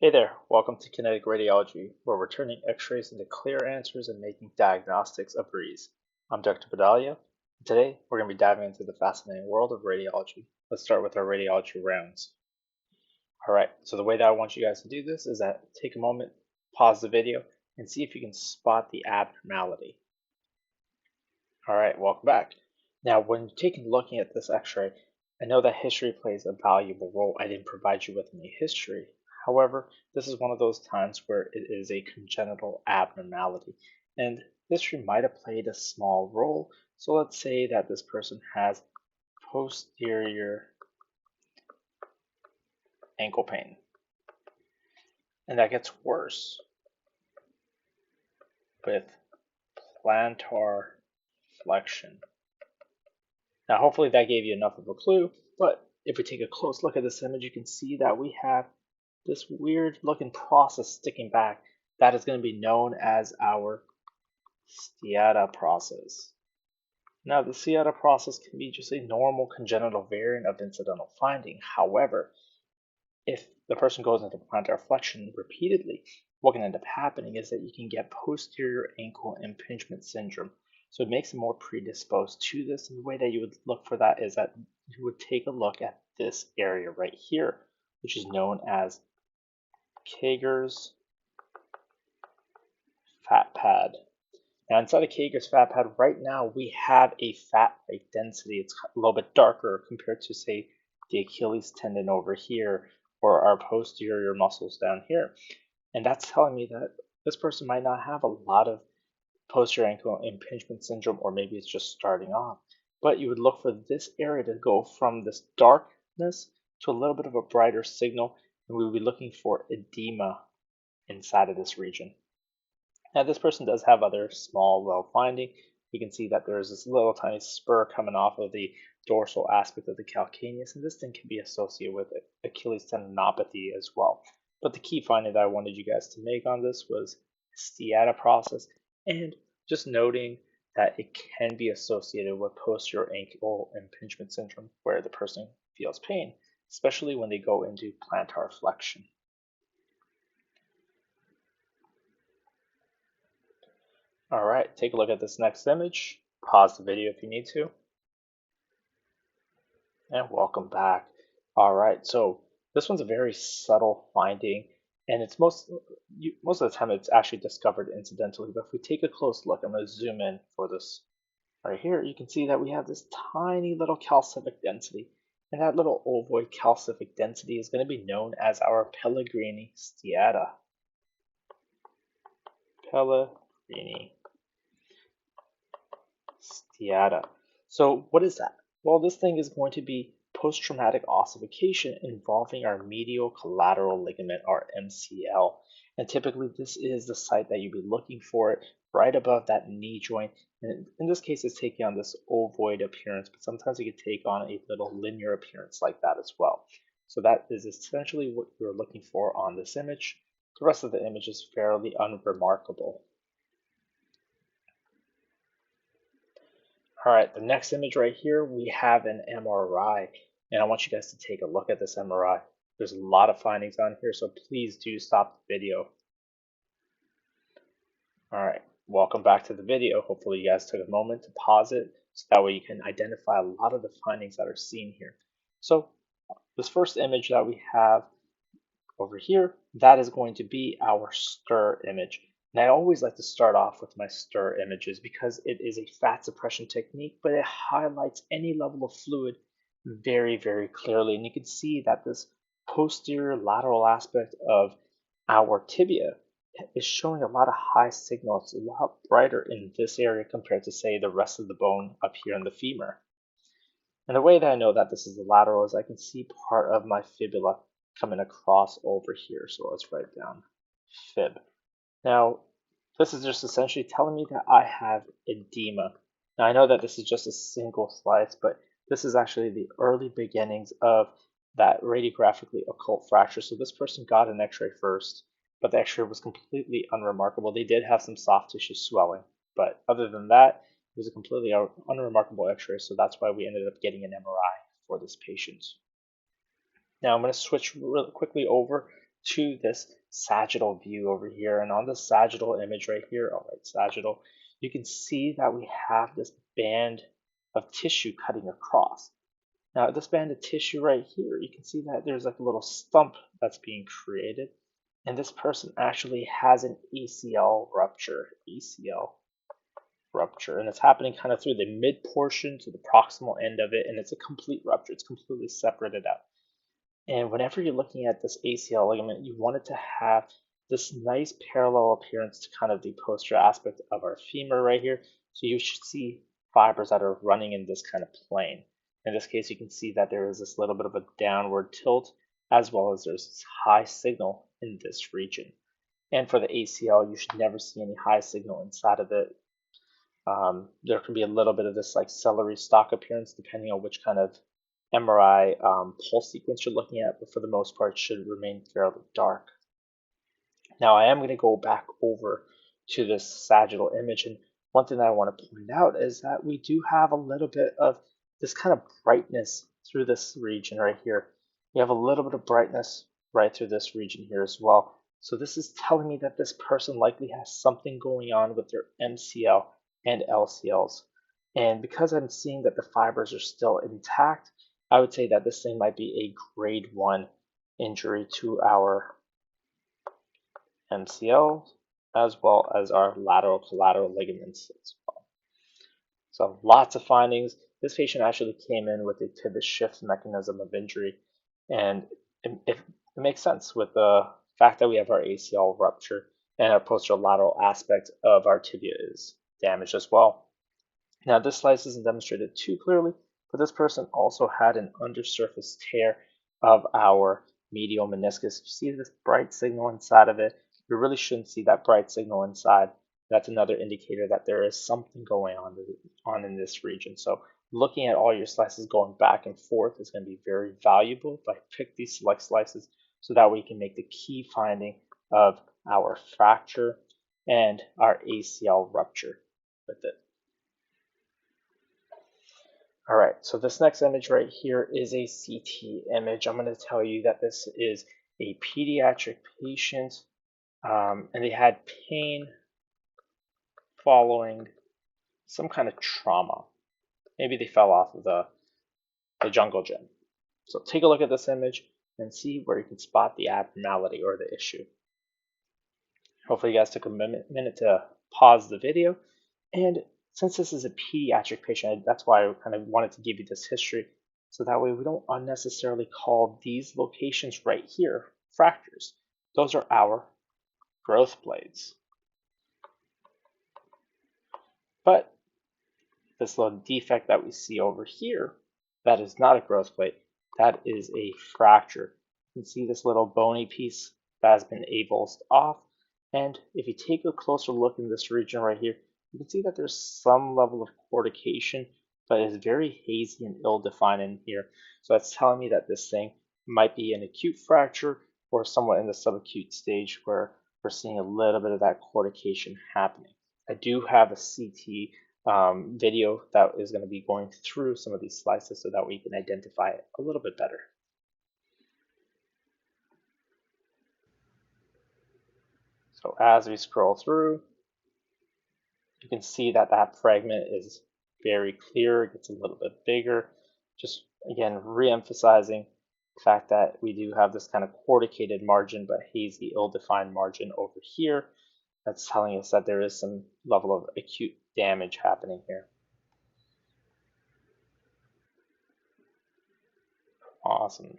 Hey there, welcome to Kinetic Radiology, where we're turning x-rays into clear answers and making diagnostics a breeze. I'm Dr. Pedalia, and today we're going to be diving into the fascinating world of radiology. Let's start with our radiology rounds. Alright, so the way that I want you guys to do this is that take a moment, pause the video, and see if you can spot the abnormality. Alright, welcome back. Now, when looking at this x-ray, I know that history plays a valuable role. I didn't provide you with any history. However, this is one of those times where it is a congenital abnormality, and history might have played a small role. So let's say that this person has posterior ankle pain, and that gets worse with plantar flexion. Now, hopefully that gave you enough of a clue, but if we take a close look at this image, you can see that we have this weird looking process sticking back. That is going to be known as our Steida process. Now, the Steida process can be just a normal congenital variant of incidental finding. However, if the person goes into plantar flexion repeatedly, what can end up happening is that you can get posterior ankle impingement syndrome. So it makes them more predisposed to this. And the way that you would look for that is that you would take a look at this area right here, which is known as Kager's fat pad. Now, inside of Kager's fat pad, right now we have a fat-like density. It's a little bit darker compared to, say, the Achilles tendon over here or our posterior muscles down here. And that's telling me that this person might not have a lot of posterior ankle impingement syndrome, or maybe it's just starting off. But you would look for this area to go from this darkness to a little bit of a brighter signal, and we would be looking for edema inside of this region. Now, this person does have other small little finding. You can see that there's this little tiny spur coming off of the dorsal aspect of the calcaneus, and this thing can be associated with Achilles tendinopathy as well. But the key finding that I wanted you guys to make on this was Steida process, and just noting that it can be associated with posterior ankle impingement syndrome, where the person feels pain, especially when they go into plantar flexion. All right, take a look at this next image. Pause the video if you need to. And welcome back. All right, so this one's a very subtle finding, and it's most of the time it's actually discovered incidentally. But if we take a close look, I'm going to zoom in for this right here. You can see that we have this tiny little calcific density, and that little ovoid calcific density is going to be known as our Pellegrini-Steida. Pellegrini-Steida. So what is that? Well, this thing is going to be post-traumatic ossification involving our medial collateral ligament, or MCL. And typically this is the site that you'd be looking for it right above that knee joint. And in this case, it's taking on this ovoid appearance, but sometimes it can take on a little linear appearance like that as well. So that is essentially what you're looking for on this image. The rest of the image is fairly unremarkable. All right, the next image right here, we have an MRI, and I want you guys to take a look at this MRI. There's a lot of findings on here, so please do stop the video. All right, welcome back to the video. Hopefully you guys took a moment to pause it, so that way you can identify a lot of the findings that are seen here. So this first image that we have over here, that is going to be our stir image. And I always like to start off with my stir images because it is a fat suppression technique, but it highlights any level of fluid very, very clearly. And you can see that this posterior lateral aspect of our tibia is showing a lot of high signal. It's a lot brighter in this area compared to, say, the rest of the bone up here in the femur. And the way that I know that this is the lateral is I can see part of my fibula coming across over here. So let's write down fib. Now, this is just essentially telling me that I have edema. Now, I know that this is just a single slice, but this is actually the early beginnings of that radiographically occult fracture. So this person got an x-ray first, but the x-ray was completely unremarkable. They did have some soft tissue swelling, but other than that, it was a completely unremarkable x-ray. So that's why we ended up getting an MRI for this patient. Now I'm going to switch really quickly over to this sagittal view over here. And on the sagittal image right here, all right, sagittal, you can see that we have this band of tissue cutting across. Now, this band of tissue right here, you can see that there's like a little stump that's being created. And this person actually has an ACL rupture, and it's happening kind of through the mid portion to the proximal end of it, and it's a complete rupture. It's completely separated out. And whenever you're looking at this ACL ligament, you want it to have this nice parallel appearance to kind of the posterior aspect of our femur right here. So you should see fibers that are running in this kind of plane. In this case, you can see that there is this little bit of a downward tilt, as well as there's this high signal in this region. And for the ACL, you should never see any high signal inside of it. There can be a little bit of this like celery stalk appearance depending on which kind of MRI pulse sequence you're looking at, but for the most part, it should remain fairly dark. Now, I am going to go back over to this sagittal image, and one thing that I want to point out is that we do have a little bit of this kind of brightness through this region right here. We have a little bit of brightness right through this region here as well. So this is telling me that this person likely has something going on with their MCL and LCLs. And because I'm seeing that the fibers are still intact, I would say that this thing might be a grade 1 injury to our MCL as well as our lateral collateral ligaments as well. So lots of findings. This patient actually came in with a tibia shift mechanism of injury, and it makes sense with the fact that we have our ACL rupture and our posterolateral aspect of our tibia is damaged as well. Now this slice isn't demonstrated too clearly, but this person also had an undersurface tear of our medial meniscus. You see this bright signal inside of it. You really shouldn't see that bright signal inside. That's another indicator that there is something going on in this region. So looking at all your slices going back and forth is going to be very valuable. But I pick these select slices so that we can make the key finding of our fracture and our ACL rupture with it. All right, so this next image right here is a CT image. I'm going to tell you that this is a pediatric patient, and they had pain following some kind of trauma. Maybe they fell off of the jungle gym. So take a look at this image and see where you can spot the abnormality or the issue. Hopefully you guys took a minute to pause the video. And since this is a pediatric patient, that's why I kind of wanted to give you this history, so that way we don't unnecessarily call these locations right here fractures. Those are our growth blades. But this little defect that we see over here, that is not a growth plate, that is a fracture. You can see this little bony piece that has been avulsed off. And if you take a closer look in this region right here, you can see that there's some level of cortication, but it's very hazy and ill-defined in here. So that's telling me that this thing might be an acute fracture or somewhat in the subacute stage where we're seeing a little bit of that cortication happening. I do have a CT video that is going to be going through some of these slices so that we can identify it a little bit better. So as we scroll through, you can see that that fragment is very clear. It gets a little bit bigger. Just again, re-emphasizing the fact that we do have this kind of corticated margin, but hazy, ill-defined margin over here. That's telling us that there is some level of acute damage happening here. Awesome.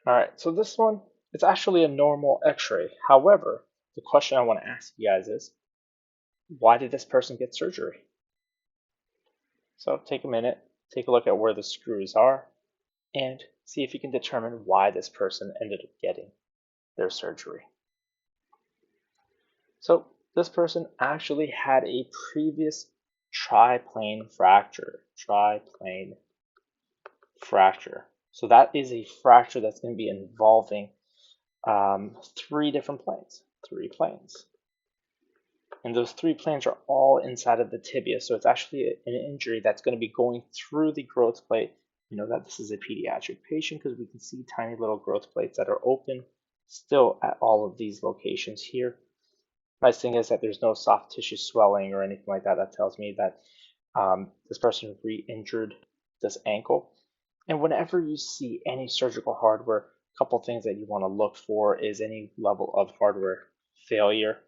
All right, so this one, it's actually a normal x-ray. However, the question I want to ask you guys is, why did this person get surgery? So take a minute, take a look at where the screws are, and see if you can determine why this person ended up getting their surgery. So this person actually had a previous triplane fracture. So that is a fracture that's going to be involving three different planes, three planes. And those three planes are all inside of the tibia. So it's actually an injury that's going to be going through the growth plate We know that this is a pediatric patient because we can see tiny little growth plates that are open still at all of these locations here. Nice thing is that there's no soft tissue swelling or anything like that. That tells me that this person re-injured this ankle. And whenever you see any surgical hardware, a couple things that you want to look for is any level of hardware failure,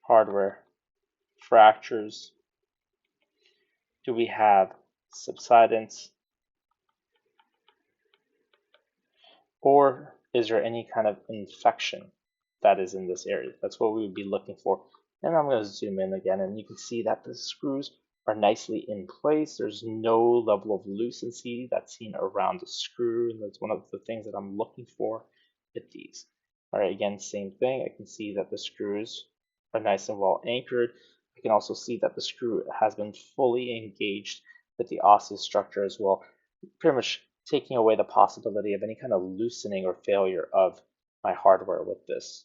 hardware fractures. Do we have subsidence? Or is there any kind of infection that is in this area? That's what we would be looking for. And I'm going to zoom in again, and you can see that the screws are nicely in place. There's no level of lucency that's seen around the screw, and that's one of the things that I'm looking for with these. All right, again, same thing. I can see that the screws are nice and well anchored. I can also see that the screw has been fully engaged with the osseous structure as well, pretty much taking away the possibility of any kind of loosening or failure of my hardware with this.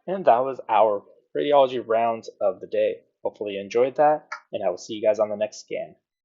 And that was our radiology rounds of the day. Hopefully you enjoyed that, and I will see you guys on the next scan.